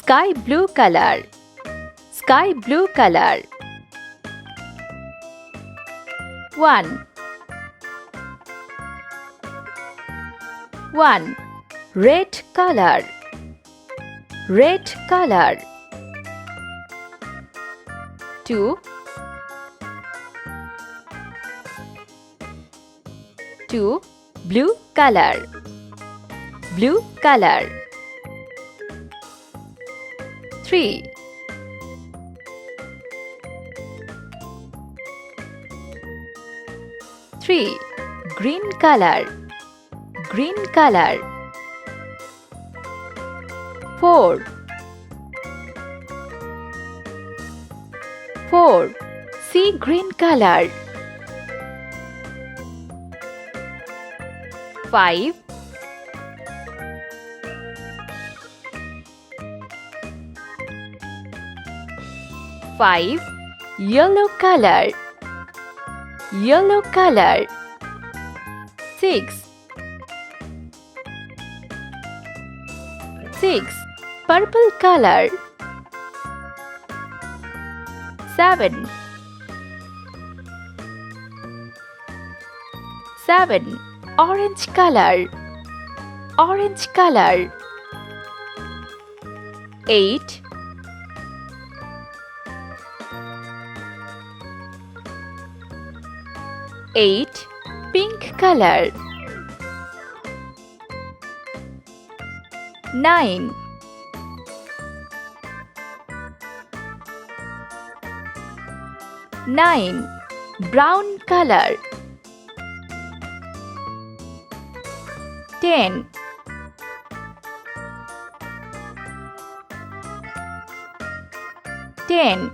Sky blue color. Sky blue color. 1. 1. Red color. Red color. 2. 2. Blue color. Blue color. 3. 3. Green color. Green color. 4. 4. Sea green color. 5. 5. Yellow color. Yellow color. 6. 6. Purple color. 7. 7. Orange color. Orange color. 8. 8. Pink color. 9. 9. Brown color. 10. 10.